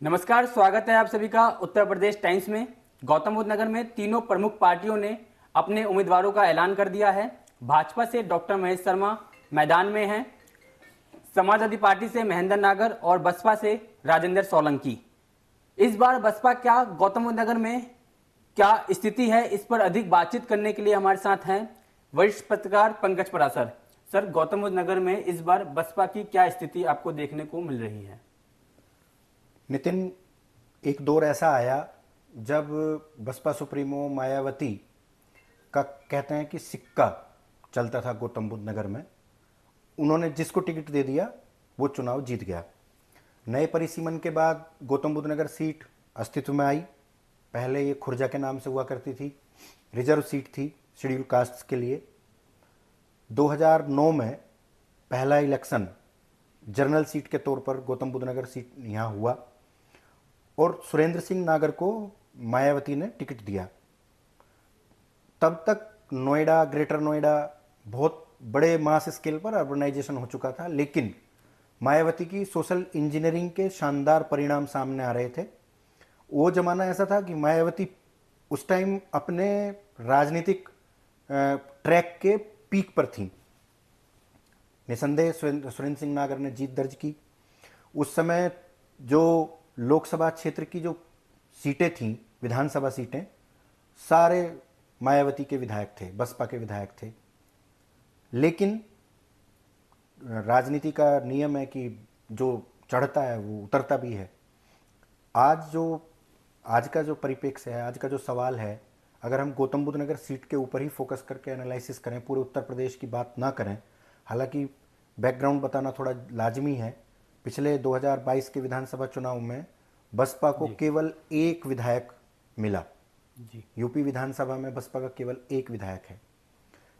नमस्कार, स्वागत है आप सभी का उत्तर प्रदेश टाइम्स में। गौतम बुद्ध नगर में तीनों प्रमुख पार्टियों ने अपने उम्मीदवारों का ऐलान कर दिया है। भाजपा से डॉक्टर महेश शर्मा मैदान में हैं, समाजवादी पार्टी से महेंद्र नागर और बसपा से राजेंद्र सोलंकी। इस बार बसपा क्या गौतम बुद्ध नगर में क्या स्थिति है, इस पर अधिक बातचीत करने के लिए हमारे साथ हैं वरिष्ठ पत्रकार पंकज पराशर। सर, गौतम बुद्ध नगर में इस बार बसपा की क्या स्थिति आपको देखने को मिल रही है? नितिन, एक दौर ऐसा आया जब बसपा सुप्रीमो मायावती का कहते हैं कि सिक्का चलता था गौतम बुद्ध नगर में। उन्होंने जिसको टिकट दे दिया वो चुनाव जीत गया। नए परिसीमन के बाद गौतम बुद्ध नगर सीट अस्तित्व में आई। पहले ये खुर्जा के नाम से हुआ करती थी, रिजर्व सीट थी शेड्यूल कास्ट के लिए। 2009 में पहला इलेक्शन जनरल सीट के तौर पर गौतम बुद्ध नगर सीट यहाँ हुआ और सुरेंद्र सिंह नागर को मायावती ने टिकट दिया। तब तक नोएडा, ग्रेटर नोएडा बहुत बड़े मास स्केल पर अर्बनाइजेशन हो चुका था, लेकिन मायावती की सोशल इंजीनियरिंग के शानदार परिणाम सामने आ रहे थे। वो जमाना ऐसा था कि मायावती उस टाइम अपने राजनीतिक ट्रैक के पीक पर थी। निसंदेह सुरेंद्र सिंह नागर ने जीत दर्ज की। उस समय जो लोकसभा क्षेत्र की जो सीटें थीं, विधानसभा सीटें, सारे मायावती के विधायक थे, बसपा के विधायक थे। लेकिन राजनीति का नियम है कि जो चढ़ता है वो उतरता भी है। आज का जो परिप्रेक्ष्य है, आज का जो सवाल है, अगर हम गौतम बुद्ध नगर सीट के ऊपर ही फोकस करके एनालिसिस करें, पूरे उत्तर प्रदेश की बात ना करें, हालांकि बैकग्राउंड बताना थोड़ा लाजमी है। पिछले 2022 के विधानसभा चुनाव में बसपा को केवल एक विधायक मिला जी। यूपी विधानसभा में बसपा का केवल एक विधायक है।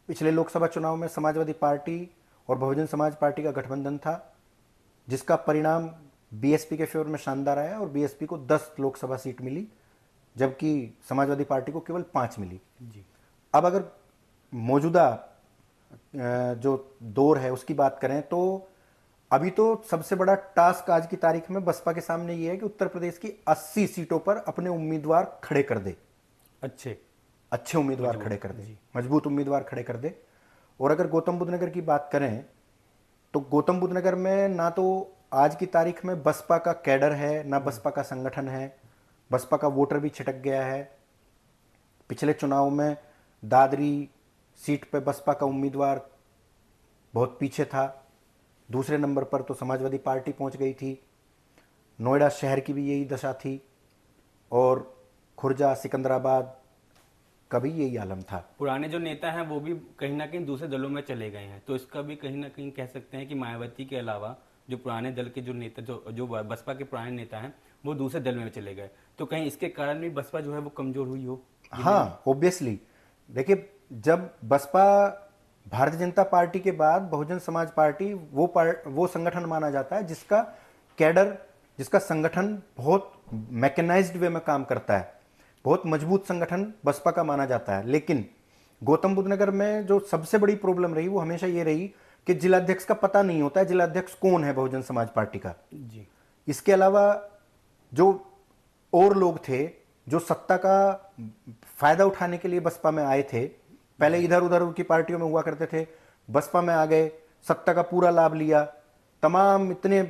पिछले लोकसभा चुनाव में समाजवादी पार्टी और बहुजन समाज पार्टी का गठबंधन था, जिसका परिणाम बीएसपी के फेवर में शानदार आया और बीएसपी को 10 लोकसभा सीट मिली, जबकि समाजवादी पार्टी को केवल 5 मिली जी। अब अगर मौजूदा जो दौर है उसकी बात करें तो अभी तो सबसे बड़ा टास्क आज की तारीख में बसपा के सामने ये है कि उत्तर प्रदेश की 80 सीटों पर अपने उम्मीदवार खड़े कर दे। अच्छे उम्मीदवार खड़े कर दे, मजबूत उम्मीदवार खड़े कर दे। और अगर गौतम बुद्ध नगर की बात करें तो गौतम बुद्ध नगर में ना तो आज की तारीख में बसपा का कैडर है, ना बसपा का संगठन है। बसपा का वोटर भी छिटक गया है। पिछले चुनाव में दादरी सीट पे बसपा का उम्मीदवार बहुत पीछे था। दूसरे नंबर पर तो समाजवादी पार्टी पहुंच गई थी। नोएडा शहर की भी यही दशा थी और खुर्जा, सिकंदराबाद का भी यही आलम था। पुराने जो नेता हैं वो भी कहीं ना कहीं दूसरे दलों में चले गए हैं, तो इसका भी कहीं ना कहीं कह सकते हैं कि मायावती के अलावा जो पुराने दल के जो नेता जो बसपा के पुराने नेता हैं वो दूसरे दल में चले गए, तो कहीं इसके कारण भी बसपा जो है वो कमजोर हुई हो? हाँ, ऑब्वियसली। देखिए, जब बसपा भारतीय जनता पार्टी के बाद बहुजन समाज पार्टी वो संगठन माना जाता है जिसका कैडर, जिसका संगठन बहुत मैकेनाइज्ड वे में काम करता है, बहुत मजबूत संगठन बसपा का माना जाता है। लेकिन गौतम बुद्ध नगर में जो सबसे बड़ी प्रॉब्लम रही वो हमेशा ये रही कि जिलाध्यक्ष का पता नहीं होता है जिलाध्यक्ष कौन है बहुजन समाज पार्टी का जी। इसके अलावा जो और लोग थे जो सत्ता का फायदा उठाने के लिए बसपा में आए थे, पहले इधर उधर की पार्टियों में हुआ करते थे, बसपा में आ गए, सत्ता का पूरा लाभ लिया, तमाम इतने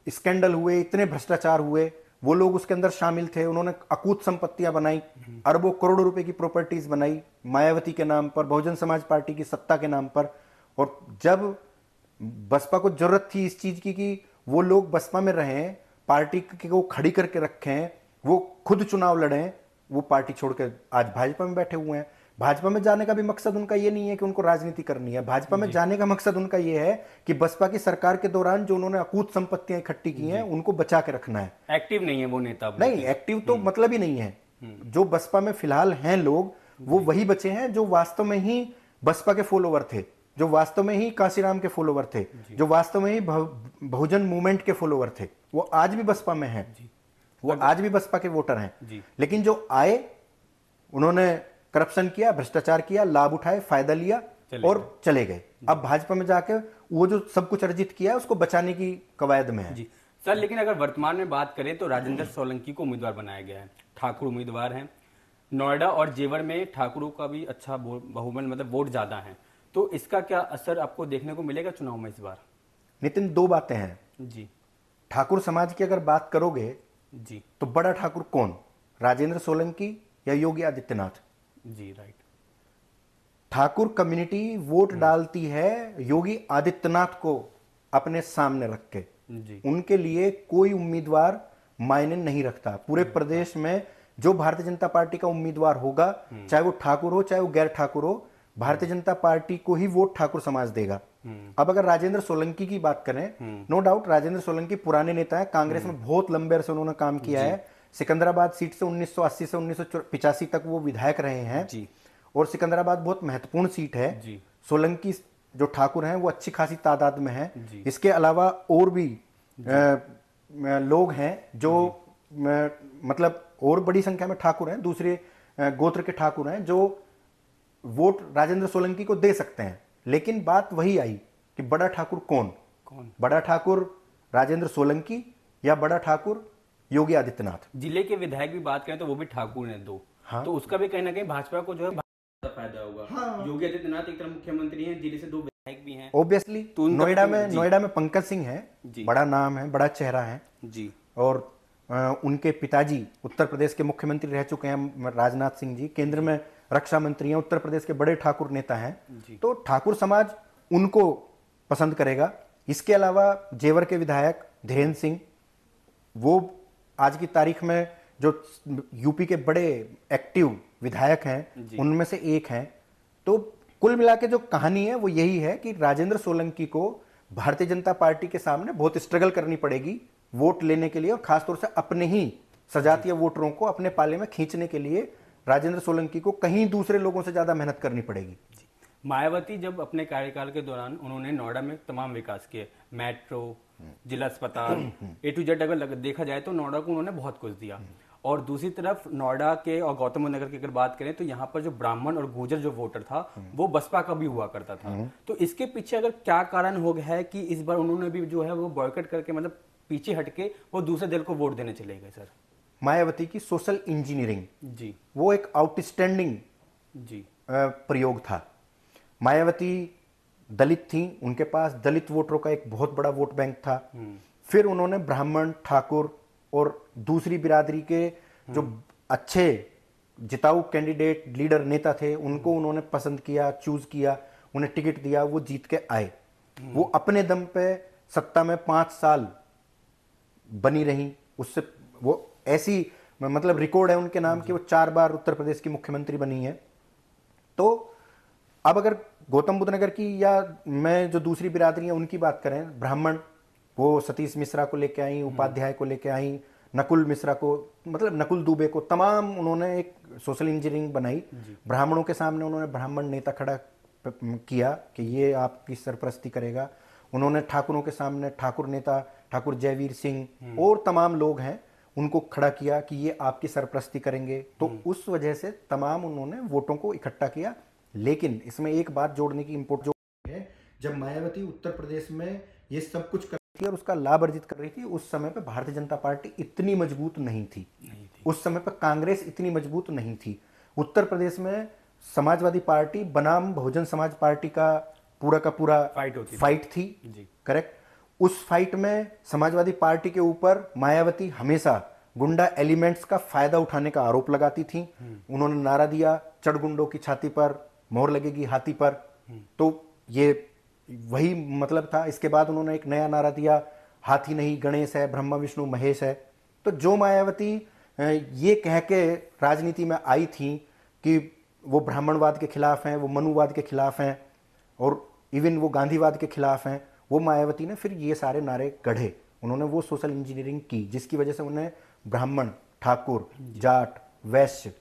स्कैंडल हुए, इतने भ्रष्टाचार हुए, वो लोग उसके अंदर शामिल थे। उन्होंने अकूत संपत्तियां बनाई, अरबों करोड़ों रुपए की प्रॉपर्टीज बनाई मायावती के नाम पर, बहुजन समाज पार्टी की सत्ता के नाम पर। और जब बसपा को जरूरत थी इस चीज की कि वो लोग बसपा में रहें, पार्टी को खड़ी करके रखें, वो खुद चुनाव लड़ें, वो पार्टी छोड़कर आज भाजपा में बैठे हुए हैं। भाजपा में जाने का भी मकसद उनका ये नहीं है कि उनको राजनीति करनी है। भाजपा में जाने का मकसद उनका ये है कि बसपा की सरकार के दौरान जो उन्होंने अकूत संपत्तियां इकट्ठी की हैं उनको बचा के रखना है। एक्टिव नहीं है वो नेता, नहीं, एक्टिव तो मतलब ही नहीं है। जो बसपा में फिलहाल हैं लोग, वो वही बचे हैं जो वास्तव में ही बसपा के फॉलोवर थे, जो वास्तव में ही कांशीराम के फॉलोवर थे, जो वास्तव में ही बहुजन मूवमेंट के फॉलोवर थे। वो आज भी बसपा में हैं, वो आज भी बसपा के वोटर हैं। लेकिन जो आए, उन्होंने करप्शन किया, भ्रष्टाचार किया, लाभ उठाए, फायदा लिया और चले गए। अब भाजपा में जाके वो जो सब कुछ अर्जित किया है उसको बचाने की कवायद में है। सर लेकिन अगर वर्तमान में बात करें तो राजेंद्र सोलंकी को उम्मीदवार बनाया गया है, ठाकुर उम्मीदवार हैं। नोएडा और जेवर में ठाकुरों का भी अच्छा बहुमत मतलब वोट ज्यादा है, तो इसका क्या असर आपको देखने को मिलेगा चुनाव में इस बार? नितिन, दो बातें हैं जी ठाकुर समाज की। अगर बात करोगे जी तो बड़ा ठाकुर कौन, राजेंद्र सोलंकी या योगी आदित्यनाथ? जी राइट। ठाकुर कम्युनिटी वोट डालती है योगी आदित्यनाथ को अपने सामने रख के। जी उनके लिए कोई उम्मीदवार मायने नहीं रखता। पूरे प्रदेश में जो भारतीय जनता पार्टी का उम्मीदवार होगा, चाहे वो ठाकुर हो चाहे वो गैर ठाकुर हो, भारतीय जनता पार्टी को ही वोट ठाकुर समाज देगा। अब अगर राजेंद्र सोलंकी की बात करें, नो डाउट राजेंद्र सोलंकी पुराने नेता है, कांग्रेस में बहुत लंबे अरसे उन्होंने काम किया है। सिकंदराबाद सीट से 1980 से 1985 तक वो विधायक रहे हैं जी और सिकंदराबाद बहुत महत्वपूर्ण सीट है। जी सोलंकी जो ठाकुर हैं वो अच्छी खासी तादाद में हैं। इसके अलावा और भी लोग हैं जो मतलब और बड़ी संख्या में ठाकुर हैं, दूसरे गोत्र के ठाकुर हैं जो वोट राजेंद्र सोलंकी को दे सकते हैं। लेकिन बात वही आई कि बड़ा ठाकुर कौन, बड़ा ठाकुर राजेंद्र सोलंकी या बड़ा ठाकुर योगी आदित्यनाथ? जिले के विधायक भी बात करें तो वो भी ठाकुर हैं दो। हाँ। तो उसका भी कहीं ना कहीं भाजपा को जो है फायदा होगा। हाँ। योगी आदित्यनाथ एक तरफ मुख्यमंत्री हैं, जिले से दो विधायक भी हैं। ऑब्वियसली तो नोएडा में पंकज सिंह है, बड़ा नाम है, बड़ा चेहरा है जी। और उनके पिताजी उत्तर प्रदेश के मुख्यमंत्री रह चुके हैं, राजनाथ सिंह जी केंद्र में रक्षा मंत्री हैं, उत्तर प्रदेश के बड़े ठाकुर नेता हैं। तो ठाकुर समाज उनको पसंद करेगा। इसके अलावा जेवर के विधायक धीरेन्द्र सिंह, वो आज की तारीख में जो यूपी के बड़े एक्टिव विधायक हैं उनमें से एक हैं। तो कुल मिला के जो कहानी है वो यही है कि राजेंद्र सोलंकी को भारतीय जनता पार्टी के सामने बहुत स्ट्रगल करनी पड़ेगी वोट लेने के लिए, और खासतौर से अपने ही सजातीय वोटरों को अपने पाले में खींचने के लिए राजेंद्र सोलंकी को कहीं दूसरे लोगों से ज्यादा मेहनत करनी पड़ेगी। मायावती जब अपने कार्यकाल के दौरान उन्होंने नोएडा में तमाम विकास किए, मेट्रो, जिला अस्पताल, ए टू जेड अगर देखा जाए तो नोएडा को उन्होंने बहुत कुछ दिया। और दूसरी तरफ नोएडा के और गौतम बुद्ध नगर की अगर बात करें तो यहाँ पर जो ब्राह्मण और गुर्जर जो वोटर था वो बसपा का भी हुआ करता था। तो इसके पीछे अगर क्या कारण हो गया है कि इस बार उन्होंने भी जो है वो बॉयकॉट करके मतलब पीछे हटके वो दूसरे दल को वोट देने चले गए? सर मायावती की सोशल इंजीनियरिंग जी, वो एक आउटस्टैंडिंग जी प्रयोग था। मायावती दलित थी, उनके पास दलित वोटरों का एक बहुत बड़ा वोट बैंक था। फिर उन्होंने ब्राह्मण, ठाकुर और दूसरी बिरादरी के जो अच्छे जिताऊ कैंडिडेट, लीडर, नेता थे उनको उन्होंने पसंद किया, चूज किया, उन्हें टिकट दिया, वो जीत के आए। वो अपने दम पे सत्ता में 5 साल बनी रही। उससे वो ऐसी मतलब रिकॉर्ड है उनके नाम की, वो 4 बार उत्तर प्रदेश की मुख्यमंत्री बनी है। तो अब अगर गौतम बुद्ध नगर की या मैं जो दूसरी बिरादरी है उनकी बात करें, ब्राह्मण वो सतीश मिश्रा को लेके आई, उपाध्याय को लेके आई, नकुल मिश्रा को मतलब नकुल दुबे को, तमाम उन्होंने एक सोशल इंजीनियरिंग बनाई। ब्राह्मणों के सामने उन्होंने ब्राह्मण नेता खड़ा किया कि ये आपकी सरपरस्ती करेगा। उन्होंने ठाकुरों के सामने ठाकुर नेता, ठाकुर जयवीर सिंह और तमाम लोग हैं उनको खड़ा किया कि ये आपकी सरपरस्ती करेंगे। तो उस वजह से तमाम उन्होंने वोटों को इकट्ठा किया। लेकिन इसमें एक बात जोड़ने की इंपोर्ट जो है, जब मायावती उत्तर प्रदेश में ये सब कुछ कर रही थी और उसका लाभ अर्जित कर रही थी, उस समय पे भारतीय जनता पार्टी इतनी मजबूत नहीं थी। उस समय पे कांग्रेस इतनी मजबूत नहीं थी। उत्तर प्रदेश में समाजवादी पार्टी बनाम बहुजन समाज पार्टी का पूरा फाइट थी। करेक्ट। उस फाइट में समाजवादी पार्टी के ऊपर मायावती हमेशा गुंडा एलिमेंट्स का फायदा उठाने का आरोप लगाती थी। उन्होंने नारा दिया, चढ़ गुंडों की छाती पर मोहर लगेगी हाथी पर। तो ये वही मतलब था। इसके बाद उन्होंने एक नया नारा दिया, हाथी नहीं गणेश है, ब्रह्मा विष्णु महेश है। तो जो मायावती ये कह के राजनीति में आई थी कि वो ब्राह्मणवाद के खिलाफ हैं, वो मनुवाद के खिलाफ हैं और इवन वो गांधीवाद के खिलाफ हैं, वो मायावती ने फिर ये सारे नारे गढ़े। उन्होंने वो सोशल इंजीनियरिंग की जिसकी वजह से उन्हें ब्राह्मण, ठाकुर, जाट, वैश्य,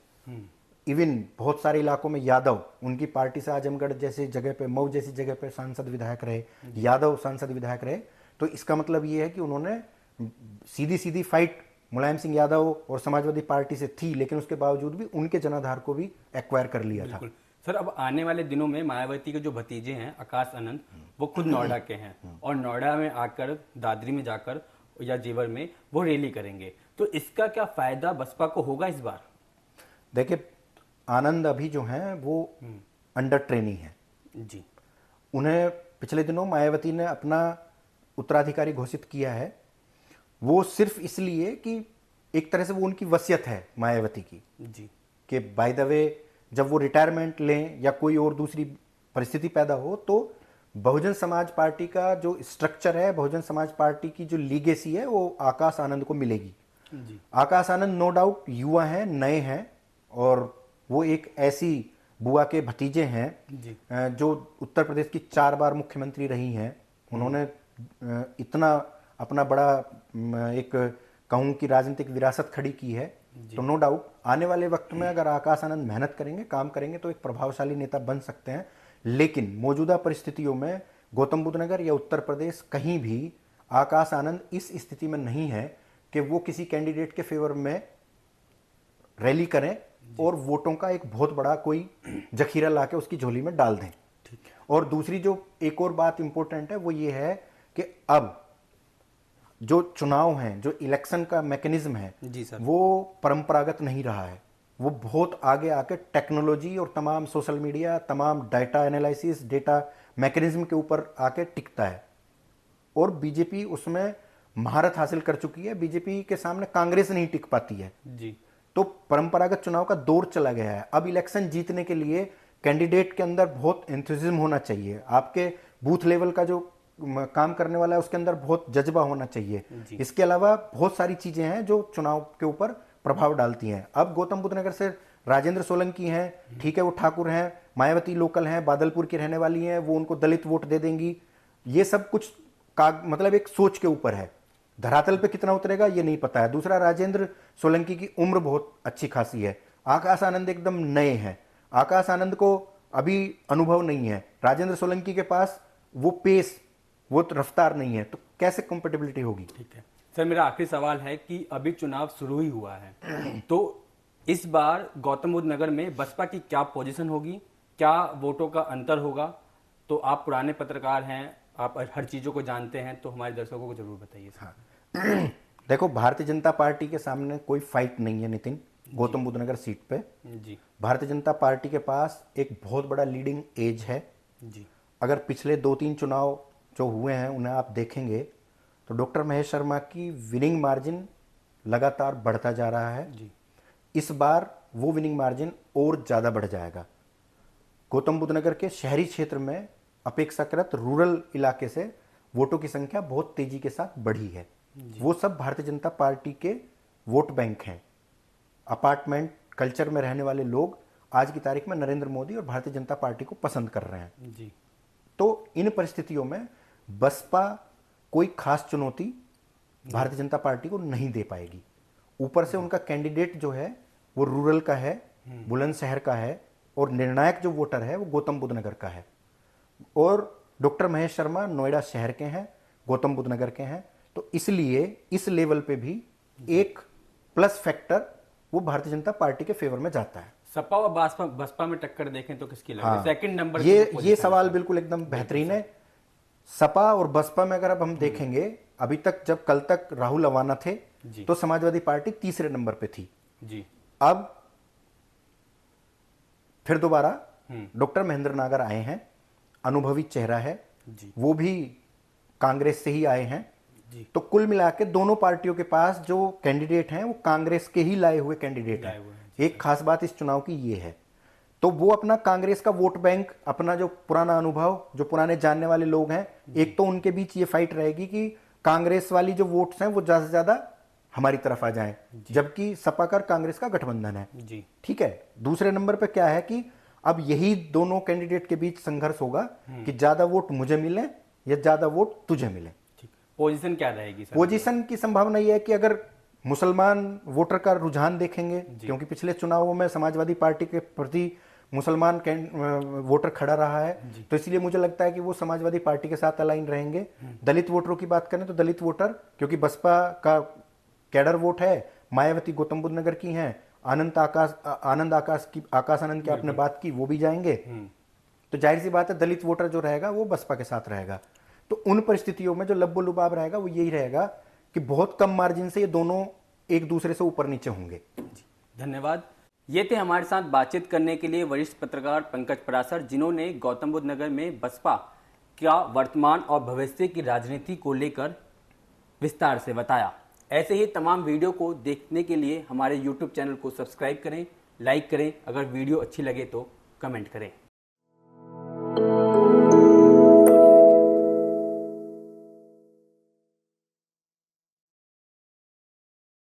इवन बहुत सारे इलाकों में यादव, उनकी पार्टी से आजमगढ़ जैसी जगह पे, मऊ जैसी जगह पे सांसद विधायक रहे, यादव सांसद विधायक रहे। तो इसका मतलब ये है कि उन्होंने सीधी फाइट मुलायम सिंह यादव और समाजवादी पार्टी से थी, लेकिन उसके बावजूद भी उनके जनाधार को भी एक्वायर कर लिया था। सर अब आने वाले दिनों में मायावती के जो भतीजे हैं आकाश आनंद, वो खुद नोएडा के हैं और नोएडा में आकर दादरी में जाकर या जेवर में वो रैली करेंगे। तो इसका क्या फायदा बसपा को होगा इस बार? देखिए, आनंद अभी जो हैं वो अंडर ट्रेनिंग है जी उन्हें पिछले दिनों मायावती ने अपना उत्तराधिकारी घोषित किया है। वो सिर्फ इसलिए कि एक तरह से वो उनकी वसीयत है मायावती की जी कि बाय द वे जब वो रिटायरमेंट लें या कोई और दूसरी परिस्थिति पैदा हो तो बहुजन समाज पार्टी का जो स्ट्रक्चर है, बहुजन समाज पार्टी की जो लीगेसी है वो आकाश आनंद को मिलेगी। जी आकाश आनंद नो डाउट युवा हैं, नए हैं और वो एक ऐसी बुआ के भतीजे हैं जी जो उत्तर प्रदेश की 4 बार मुख्यमंत्री रही हैं। उन्होंने इतना अपना बड़ा एक कहूँ की राजनीतिक विरासत खड़ी की है। तो नो डाउट आने वाले वक्त में अगर आकाश आनंद मेहनत करेंगे, काम करेंगे तो एक प्रभावशाली नेता बन सकते हैं। लेकिन मौजूदा परिस्थितियों में गौतम बुद्ध नगर या उत्तर प्रदेश कहीं भी आकाश आनंद इस स्थिति में नहीं है कि वो किसी कैंडिडेट के फेवर में रैली करें और वोटों का एक बहुत बड़ा कोई जखीरा लाके उसकी झोली में डाल दें। और दूसरी जो एक और बात इंपॉर्टेंट है वो ये है कि अब जो चुनाव हैं, जो इलेक्शन का मैकेनिज्म है जी सर, वो परंपरागत नहीं रहा है। वो बहुत आगे आके टेक्नोलॉजी और तमाम सोशल मीडिया, तमाम डाटा एनालिसिस, डेटा मैकेनिज्म के ऊपर आके टिकता है और बीजेपी उसमें महारत हासिल कर चुकी है। बीजेपी के सामने कांग्रेस नहीं टिक पाती है। जी तो परंपरागत चुनाव का दौर चला गया है। अब इलेक्शन जीतने के लिए कैंडिडेट के अंदर बहुत एंथुसिज्म होना चाहिए। आपके बूथ लेवल का जो काम करने वाला है उसके अंदर बहुत जज्बा होना चाहिए। इसके अलावा बहुत सारी चीजें हैं जो चुनाव के ऊपर प्रभाव डालती हैं। अब गौतम बुद्ध नगर से राजेंद्र सोलंकी हैं, ठीक है, वो ठाकुर हैं, मायावती लोकल हैं, बादलपुर की रहने वाली हैं, वो उनको दलित वोट दे देंगी। ये सब कुछ का मतलब एक सोच के ऊपर है। धरातल पे कितना उतरेगा ये नहीं पता है। दूसरा, राजेंद्र सोलंकी की उम्र बहुत अच्छी खासी है। आकाश आनंद एकदम नए हैं। आकाश आनंद को अभी अनुभव नहीं है। राजेंद्र सोलंकी के पास वो पेस, वो रफ्तार नहीं है। तो कैसे कंपेटिबिलिटी होगी? ठीक है सर, मेरा आखिरी सवाल है कि अभी चुनाव शुरू ही हुआ है तो इस बार गौतम बुद्ध नगर में बसपा की क्या पोजीशन होगी, क्या वोटों का अंतर होगा? तो आप पुराने पत्रकार हैं, आप हर चीजों को जानते हैं, तो हमारे दर्शकों को जरूर बताइए। हाँ। देखो, भारतीय जनता पार्टी के सामने कोई फाइट नहीं है नितिन, गौतम बुद्ध नगर सीट पे। जी भारतीय जनता पार्टी के पास एक बहुत बड़ा लीडिंग एज है। जी अगर पिछले 2-3 चुनाव जो हुए हैं उन्हें आप देखेंगे तो डॉक्टर महेश शर्मा की विनिंग मार्जिन लगातार बढ़ता जा रहा है। जी इस बार वो विनिंग मार्जिन और ज़्यादा बढ़ जाएगा। गौतम बुद्ध नगर के शहरी क्षेत्र में अपेक्षाकृत रूरल इलाके से वोटों की संख्या बहुत तेजी के साथ बढ़ी है। वो सब भारतीय जनता पार्टी के वोट बैंक हैं। अपार्टमेंट कल्चर में रहने वाले लोग आज की तारीख में नरेंद्र मोदी और भारतीय जनता पार्टी को पसंद कर रहे हैं। जी तो इन परिस्थितियों में बसपा कोई खास चुनौती भारतीय जनता पार्टी को नहीं दे पाएगी। ऊपर से उनका कैंडिडेट जो है वो रूरल का है, बुलंदशहर का है और निर्णायक जो वोटर है वो गौतम बुद्ध नगर का है। और डॉक्टर महेश शर्मा नोएडा शहर के हैं, गौतम बुद्ध नगर के हैं। तो इसलिए इस लेवल पे भी एक प्लस फैक्टर वो भारतीय जनता पार्टी के फेवर में जाता है। सपा और बसपा में टक्कर देखें तो किसकी लगेगी? हाँ, सेकंड नंबर ये सवाल बिल्कुल एकदम बेहतरीन है। सपा और बसपा में अगर अब हम देखेंगे, अभी तक जब कल तक राहुल अवाना थे तो समाजवादी पार्टी तीसरे नंबर पे थी जी। अब फिर दोबारा डॉक्टर महेंद्र नागर आए हैं, अनुभवी चेहरा है जी। वो भी कांग्रेस से ही आए हैं जी। तो कुल मिला के दोनों पार्टियों के पास जो कैंडिडेट हैं वो कांग्रेस के ही लाए हुए कैंडिडेट हैं। एक खास बात इस चुनाव की ये है, तो वो अपना कांग्रेस का वोट बैंक, अपना जो पुराना अनुभव, जो पुराने जानने वाले लोग हैं, एक तो उनके बीच ये फाइट रहेगी कि कांग्रेस वाली जो वोट्स हैं वो ज्यादा से ज्यादा हमारी तरफ आ जाएं, जबकि सपा का कांग्रेस का गठबंधन है जी। ठीक है। दूसरे नंबर पे क्या है कि अब यही दोनों कैंडिडेट के बीच संघर्ष होगा कि ज्यादा वोट मुझे मिले या ज्यादा वोट तुझे मिले। पोजीशन क्या रहेगी सर? पोजीशन की संभावना यह है कि अगर मुसलमान वोटर का रुझान देखेंगे, क्योंकि पिछले चुनावों में समाजवादी पार्टी के प्रति मुसलमान वोटर खड़ा रहा है, तो इसलिए मुझे लगता है कि वो समाजवादी पार्टी के साथ अलाइन रहेंगे। दलित वोटरों की बात करें तो दलित वोटर, क्योंकि बसपा का कैडर वोट है, मायावती गौतम बुद्ध नगर की हैं, आकाश आनंद की आपने बात की, वो भी जाएंगे। तो जाहिर सी बात है दलित वोटर जो रहेगा वो बसपा के साथ रहेगा। तो उन परिस्थितियों में जो लब्बो लुबाब रहेगा वो यही रहेगा कि बहुत कम मार्जिन से ये दोनों एक दूसरे से ऊपर नीचे होंगे। धन्यवाद। ये थे हमारे साथ बातचीत करने के लिए वरिष्ठ पत्रकार पंकज पराशर, जिन्होंने गौतम बुद्ध नगर में बसपा क्या वर्तमान और भविष्य की राजनीति को लेकर विस्तार से बताया। ऐसे ही तमाम वीडियो को देखने के लिए हमारे YouTube चैनल को सब्सक्राइब करें, लाइक करें, अगर वीडियो अच्छी लगे तो कमेंट करें।